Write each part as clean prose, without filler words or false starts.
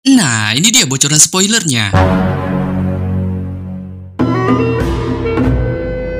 Nah, ini dia bocoran spoilernya.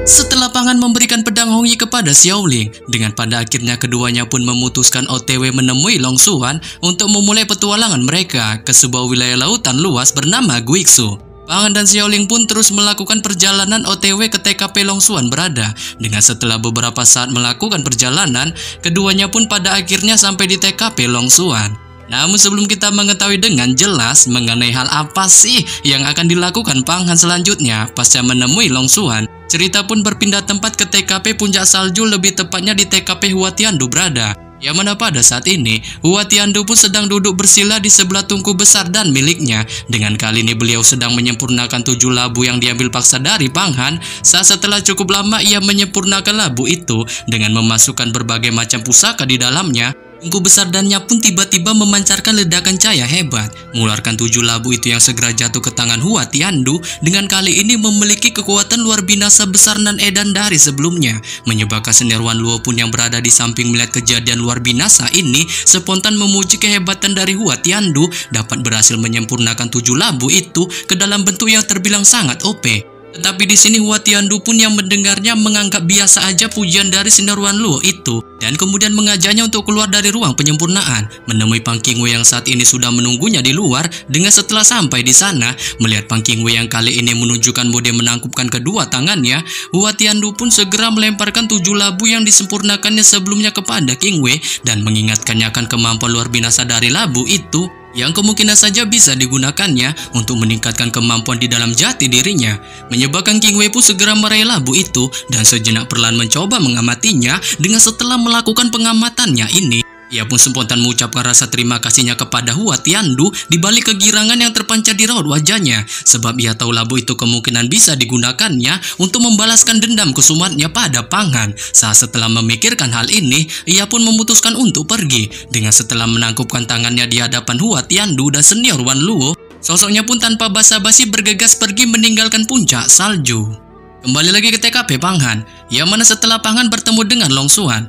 Setelah Pangan memberikan pedang Hongyi kepada Xiaoling, dengan pada akhirnya keduanya pun memutuskan OTW menemui Long Xuan untuk memulai petualangan mereka ke sebuah wilayah lautan luas bernama Guixu. Pangan dan Xiaoling pun terus melakukan perjalanan OTW ke TKP Long Xuan berada. Dengan setelah beberapa saat melakukan perjalanan, keduanya pun pada akhirnya sampai di TKP Long Xuan. Namun sebelum kita mengetahui dengan jelas mengenai hal apa sih yang akan dilakukan Pangan selanjutnya pasca menemui Long Xuan, cerita pun berpindah tempat ke TKP Puncak Salju, lebih tepatnya di TKP Hua Tiandu berada. Yang mana pada saat ini, Hua Tiandu pun sedang duduk bersila di sebelah tungku besar dan miliknya. Dengan kali ini beliau sedang menyempurnakan 7 labu yang diambil paksa dari Pangan. Setelah cukup lama ia menyempurnakan labu itu dengan memasukkan berbagai macam pusaka di dalamnya. Tungku besar dannya pun tiba-tiba memancarkan ledakan cahaya hebat, mengeluarkan 7 labu itu yang segera jatuh ke tangan Hua Tiandu. Dengan kali ini memiliki kekuatan luar binasa besar nan edan dari sebelumnya, menyebabkan senior Wan Luo pun yang berada di samping melihat kejadian luar binasa ini spontan memuji kehebatan dari Hua Tiandu dapat berhasil menyempurnakan 7 labu itu ke dalam bentuk yang terbilang sangat OP. Tetapi di sini Hua Tiandu pun yang mendengarnya menganggap biasa aja pujian dari senior Wan Luo itu dan kemudian mengajaknya untuk keluar dari ruang penyempurnaan, menemui Pang Qingwei yang saat ini sudah menunggunya di luar. Dengan setelah sampai di sana, melihat Pang Qingwei yang kali ini menunjukkan mode menangkupkan kedua tangannya, Hua Tiandu pun segera melemparkan 7 labu yang disempurnakannya sebelumnya kepada Qingwei dan mengingatkannya akan kemampuan luar binasa dari labu itu, yang kemungkinan saja bisa digunakannya untuk meningkatkan kemampuan di dalam jati dirinya. Menyebabkan Qingwei pun segera meraih labu itu dan sejenak perlahan mencoba mengamatinya. Dengan setelah melakukan pengamatannya ini, ia pun spontan mengucapkan rasa terima kasihnya kepada Hua Tiandu di balik kegirangan yang terpancar di raut wajahnya, sebab ia tahu labu itu kemungkinan bisa digunakannya untuk membalaskan dendam kesumatnya pada Pangan. Setelah memikirkan hal ini, ia pun memutuskan untuk pergi. Dengan setelah menangkupkan tangannya di hadapan Hua Tiandu dan senior Wan Luo, sosoknya pun tanpa basa-basi bergegas pergi meninggalkan puncak salju. Kembali lagi ke TKP Pangan, yang mana setelah Pangan bertemu dengan Long Xuan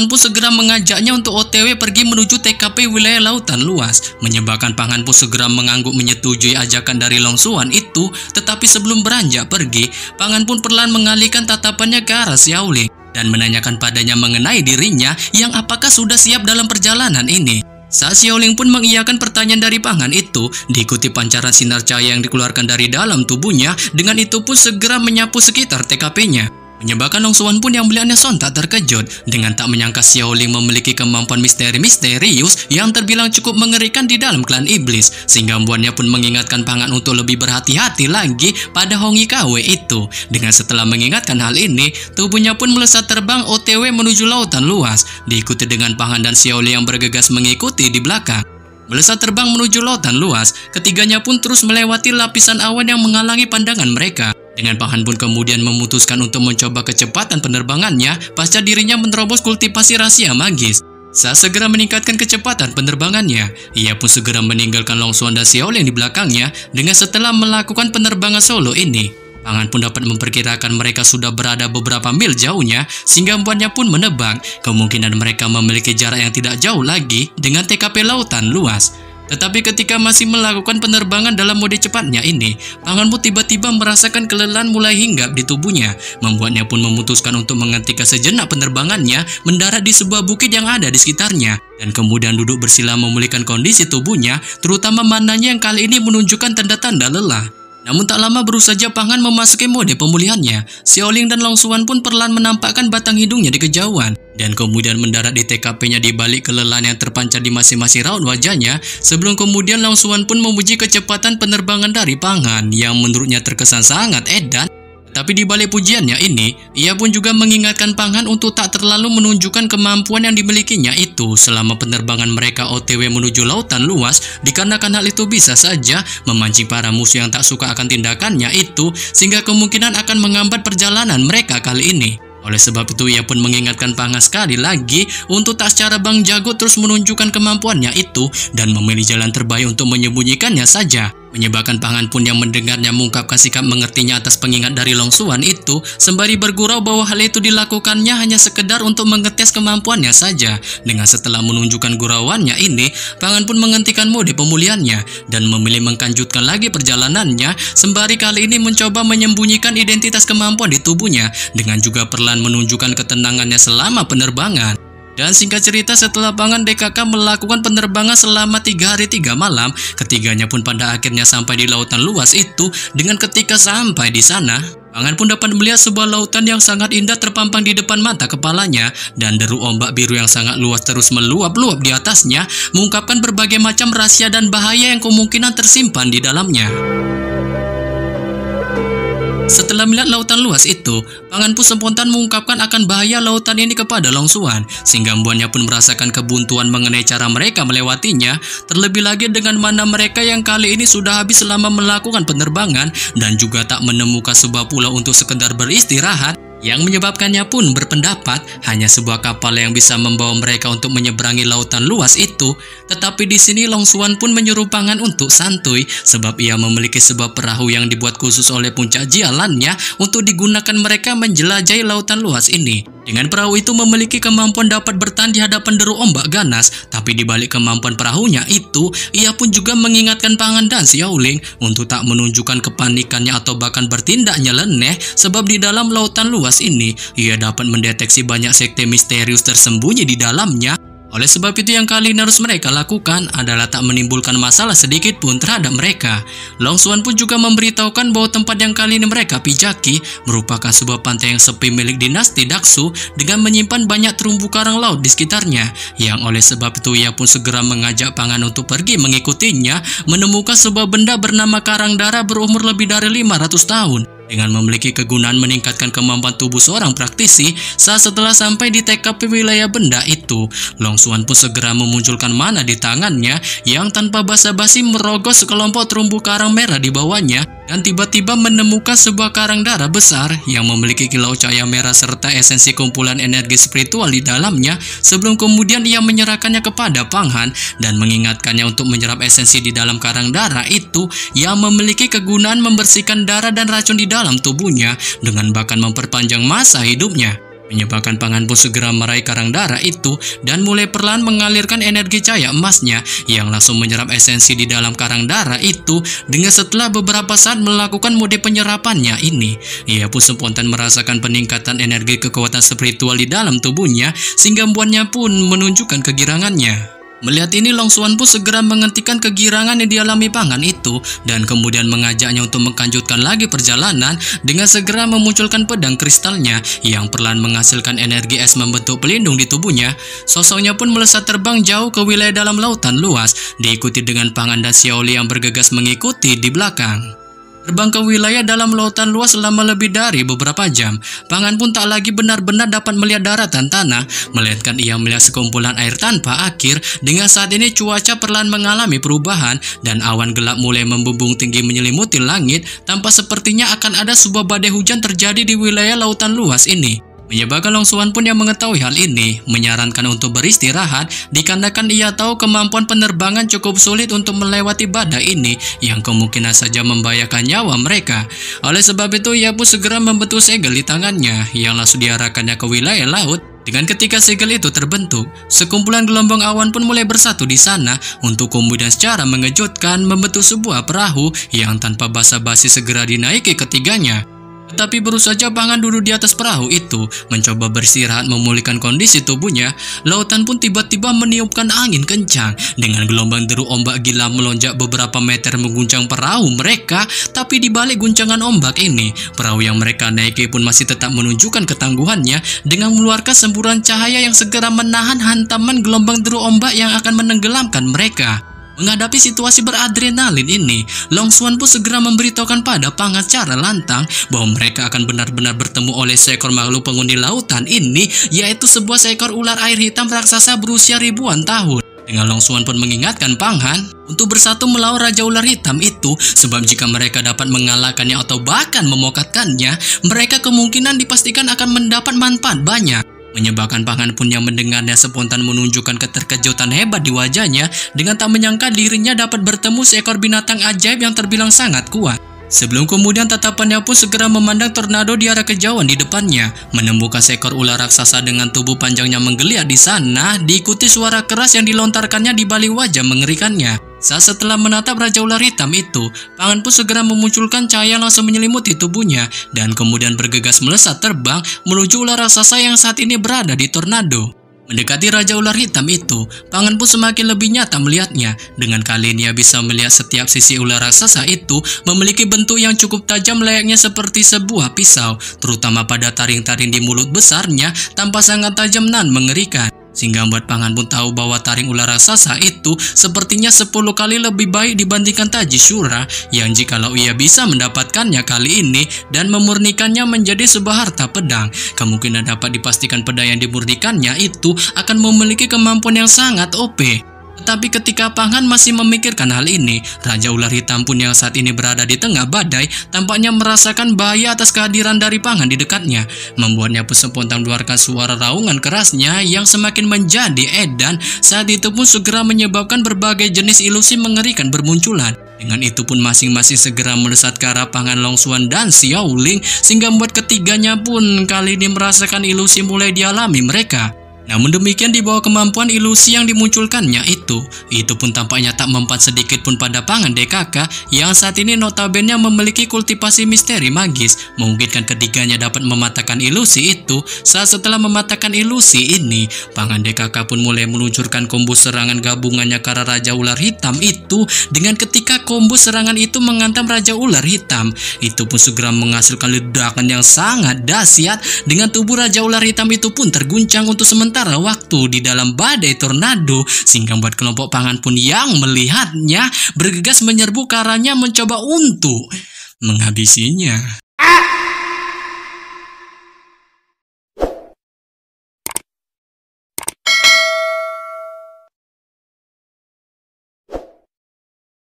pun segera mengajaknya untuk OTW pergi menuju TKP wilayah lautan luas, menyebabkan Pangan pun segera mengangguk menyetujui ajakan dari Long Xuan itu. Tetapi sebelum beranjak pergi, Pangan pun perlahan mengalihkan tatapannya ke arah Xiaoling dan menanyakan padanya mengenai dirinya yang apakah sudah siap dalam perjalanan ini. Saat Xiaoling pun mengiyakan pertanyaan dari Pangan itu, diikuti pancaran sinar cahaya yang dikeluarkan dari dalam tubuhnya. Dengan itu pun segera menyapu sekitar TKP-nya, menyebabkan Long Xuan pun yang melihatnya sontak terkejut dengan tak menyangka Xiaoling memiliki kemampuan misterius yang terbilang cukup mengerikan di dalam klan iblis, sehingga membuatnya pun mengingatkan Pangan untuk lebih berhati-hati lagi pada Hongyi KW itu. Dengan setelah mengingatkan hal ini, tubuhnya pun melesat terbang OTW menuju lautan luas, diikuti dengan Pangan dan Xiaoling yang bergegas mengikuti di belakang. Melesat terbang menuju lautan luas, ketiganya pun terus melewati lapisan awan yang menghalangi pandangan mereka. Dengan Pangan pun kemudian memutuskan untuk mencoba kecepatan penerbangannya pasca dirinya menerobos kultivasi rahasia magis. Saat segera meningkatkan kecepatan penerbangannya, ia pun segera meninggalkan Long Xuan dan Xiaoling di belakangnya. Dengan setelah melakukan penerbangan solo ini, Pangan pun dapat memperkirakan mereka sudah berada beberapa mil jauhnya, sehingga membuatnya pun menebak kemungkinan mereka memiliki jarak yang tidak jauh lagi dengan TKP lautan luas. Tetapi ketika masih melakukan penerbangan dalam mode cepatnya ini, Pangan pun tiba-tiba merasakan kelelahan mulai hinggap di tubuhnya, membuatnya pun memutuskan untuk menghentikan sejenak penerbangannya, mendarat di sebuah bukit yang ada di sekitarnya, dan kemudian duduk bersila memulihkan kondisi tubuhnya, terutama mananya yang kali ini menunjukkan tanda-tanda lelah. Namun tak lama baru saja Pangan memasuki mode pemulihannya, Xiaoling dan Long Xuan pun perlahan menampakkan batang hidungnya di kejauhan dan kemudian mendarat di TKP-nya di balik kelelahan yang terpancar di masing-masing raut wajahnya. Sebelum kemudian Long Xuan pun memuji kecepatan penerbangan dari Pangan yang menurutnya terkesan sangat edan. Tapi di balik pujiannya ini, ia pun juga mengingatkan Pangan untuk tak terlalu menunjukkan kemampuan yang dimilikinya itu selama penerbangan mereka OTW menuju lautan luas, dikarenakan hal itu bisa saja memancing para musuh yang tak suka akan tindakannya itu, sehingga kemungkinan akan menghambat perjalanan mereka kali ini. Oleh sebab itu ia pun mengingatkan Pangan sekali lagi untuk tak secara bang jago terus menunjukkan kemampuannya itu dan memilih jalan terbaik untuk menyembunyikannya saja. Menyebabkan Pangan pun yang mendengarnya mengungkapkan sikap mengertinya atas pengingat dari Long Xuan itu, sembari bergurau bahwa hal itu dilakukannya hanya sekedar untuk mengetes kemampuannya saja. Dengan setelah menunjukkan gurauannya ini, Pangan pun menghentikan mode pemulihannya dan memilih menglanjutkan lagi perjalanannya, sembari kali ini mencoba menyembunyikan identitas kemampuan di tubuhnya dengan juga perlahan menunjukkan ketenangannya selama penerbangan. Dan singkat cerita, setelah Pangan DKK melakukan penerbangan selama 3 hari 3 malam, ketiganya pun pada akhirnya sampai di lautan luas itu. Dengan ketika sampai di sana, Pangan pun dapat melihat sebuah lautan yang sangat indah terpampang di depan mata kepalanya, dan deru ombak biru yang sangat luas terus meluap-luap di atasnya, mengungkapkan berbagai macam rahasia dan bahaya yang kemungkinan tersimpan di dalamnya. Setelah melihat lautan luas itu, Pangan pun spontan mengungkapkan akan bahaya lautan ini kepada Long Xuan, sehingga membuatnya pun merasakan kebuntuan mengenai cara mereka melewatinya, terlebih lagi dengan mana mereka yang kali ini sudah habis selama melakukan penerbangan dan juga tak menemukan sebuah pulau untuk sekedar beristirahat, yang menyebabkannya pun berpendapat hanya sebuah kapal yang bisa membawa mereka untuk menyeberangi lautan luas itu. Tetapi di sini Long Xuan pun menyuruh Pangan untuk santuy, sebab ia memiliki sebuah perahu yang dibuat khusus oleh puncak jialannya untuk digunakan mereka menjelajahi lautan luas ini. Dengan perahu itu memiliki kemampuan dapat bertahan di hadapan deru ombak ganas, tapi di balik kemampuan perahunya itu, ia pun juga mengingatkan Pangan dan Xiaoling untuk tak menunjukkan kepanikannya atau bahkan bertindak nyeleneh, sebab di dalam lautan luas ini, ia dapat mendeteksi banyak sekte misterius tersembunyi di dalamnya. Oleh sebab itu yang kali ini harus mereka lakukan adalah tak menimbulkan masalah sedikit pun terhadap mereka. Long Xuan pun juga memberitahukan bahwa tempat yang kali ini mereka pijaki merupakan sebuah pantai yang sepi milik dinasti Daksu dengan menyimpan banyak terumbu karang laut di sekitarnya. Yang oleh sebab itu ia pun segera mengajak Pangan untuk pergi mengikutinya, menemukan sebuah benda bernama karang darah berumur lebih dari 500 tahun. Dengan memiliki kegunaan meningkatkan kemampuan tubuh seorang praktisi, saat setelah sampai di TKP wilayah benda itu, Long Xuan pun segera memunculkan mana di tangannya yang tanpa basa-basi merogoh sekelompok terumbu karang merah di bawahnya dan tiba-tiba menemukan sebuah karang darah besar yang memiliki kilau cahaya merah serta esensi kumpulan energi spiritual di dalamnya, sebelum kemudian ia menyerahkannya kepada Pangan dan mengingatkannya untuk menyerap esensi di dalam karang darah itu yang memiliki kegunaan membersihkan darah dan racun di dalam tubuhnya dengan bahkan memperpanjang masa hidupnya. Menyebabkan Pangan pun segera meraih karang darah itu dan mulai perlahan mengalirkan energi cahaya emasnya yang langsung menyerap esensi di dalam karang darah itu. Dengan setelah beberapa saat melakukan mode penyerapannya ini, ia pun spontan merasakan peningkatan energi kekuatan spiritual di dalam tubuhnya sehingga membuatnya pun menunjukkan kegirangannya. Melihat ini, Long Xuan pun segera menghentikan kegirangan yang dialami Pangan itu dan kemudian mengajaknya untuk melanjutkan lagi perjalanan dengan segera memunculkan pedang kristalnya yang perlahan menghasilkan energi es membentuk pelindung di tubuhnya. Sosoknya pun melesat terbang jauh ke wilayah dalam lautan luas, diikuti dengan Pangan dan Xiaoling yang bergegas mengikuti di belakang. Terbang ke wilayah dalam lautan luas selama lebih dari beberapa jam, Pangan pun tak lagi benar-benar dapat melihat daratan tanah, melainkan ia melihat sekumpulan air tanpa akhir. Dengan saat ini cuaca perlahan mengalami perubahan dan awan gelap mulai membumbung tinggi menyelimuti langit, tanpa sepertinya akan ada sebuah badai hujan terjadi di wilayah lautan luas ini. Menyebabkan Long Xuan pun yang mengetahui hal ini menyarankan untuk beristirahat, dikarenakan ia tahu kemampuan penerbangan cukup sulit untuk melewati badai ini yang kemungkinan saja membahayakan nyawa mereka. Oleh sebab itu ia pun segera membentuk segel di tangannya yang langsung diarahkannya ke wilayah laut. Dengan ketika segel itu terbentuk, sekumpulan gelombang awan pun mulai bersatu di sana untuk kemudian secara mengejutkan membentuk sebuah perahu yang tanpa basa-basi segera dinaiki ketiganya. Tetapi baru saja Pangan duduk di atas perahu itu, mencoba beristirahat memulihkan kondisi tubuhnya, lautan pun tiba-tiba meniupkan angin kencang dengan gelombang deru ombak gila melonjak beberapa meter mengguncang perahu mereka. Tapi di balik guncangan ombak ini, perahu yang mereka naiki pun masih tetap menunjukkan ketangguhannya dengan mengeluarkan semburan cahaya yang segera menahan hantaman gelombang deru ombak yang akan menenggelamkan mereka. Menghadapi situasi beradrenalin ini, Long Xuan pun segera memberitahukan pada Pangan secara lantang bahwa mereka akan benar-benar bertemu oleh seekor makhluk penghuni lautan ini, yaitu sebuah seekor ular air hitam raksasa berusia ribuan tahun. Dengan Long Xuan pun mengingatkan Pangan untuk bersatu melawan Raja Ular Hitam itu, sebab jika mereka dapat mengalahkannya atau bahkan memokatkannya, mereka kemungkinan dipastikan akan mendapat manfaat banyak. Menyebabkan Pangan pun yang mendengarnya spontan menunjukkan keterkejutan hebat di wajahnya dengan tak menyangka dirinya dapat bertemu seekor binatang ajaib yang terbilang sangat kuat. Sebelum kemudian tatapannya pun segera memandang tornado di arah kejauhan di depannya, menemukan seekor ular raksasa dengan tubuh panjangnya menggeliat di sana, diikuti suara keras yang dilontarkannya di balik wajah mengerikannya. Saat setelah menatap Raja Ular Hitam itu, Pangan pun segera memunculkan cahaya langsung menyelimuti tubuhnya, dan kemudian bergegas melesat terbang menuju ular raksasa yang saat ini berada di tornado. Mendekati Raja Ular Hitam itu, Pangan pun semakin lebih nyata melihatnya. Dengan kali ini ia bisa melihat setiap sisi ular raksasa itu memiliki bentuk yang cukup tajam layaknya seperti sebuah pisau, terutama pada taring-taring di mulut besarnya tampak sangat tajam dan mengerikan. Sehingga membuat Pangan pun tahu bahwa taring ular raksasa itu sepertinya 10 kali lebih baik dibandingkan taji Syura, yang jikalau ia bisa mendapatkannya kali ini dan memurnikannya menjadi sebuah harta pedang, kemungkinan dapat dipastikan pedang yang dimurnikannya itu akan memiliki kemampuan yang sangat OP. Tetapi ketika Pangan masih memikirkan hal ini, Raja Ular Hitam pun yang saat ini berada di tengah badai tampaknya merasakan bahaya atas kehadiran dari Pangan di dekatnya, membuatnya pun spontan mengeluarkan suara raungan kerasnya yang semakin menjadi edan. Saat itu pun segera menyebabkan berbagai jenis ilusi mengerikan bermunculan. Dengan itu pun masing-masing segera melesat ke arah Pangan, Longsuan dan Xiaoling, sehingga membuat ketiganya pun kali ini merasakan ilusi mulai dialami mereka. Namun demikian di bawah kemampuan ilusi yang dimunculkannya itu pun tampaknya tak mempan sedikit pun pada Pangan DKK yang saat ini notabene memiliki kultivasi misteri magis, memungkinkan ketiganya dapat mematahkan ilusi itu. Saat setelah mematahkan ilusi ini, Pangan DKK pun mulai meluncurkan combo serangan gabungannya ke arah Raja Ular Hitam itu. Dengan ketika combo serangan itu menghantam Raja Ular Hitam, itu pun segera menghasilkan ledakan yang sangat dahsyat. Dengan tubuh Raja Ular Hitam itu pun terguncang untuk sementara waktu di dalam badai tornado, sehingga membuat kelompok Pangan pun yang melihatnya bergegas menyerbu ke arahnya mencoba untuk menghabisinya.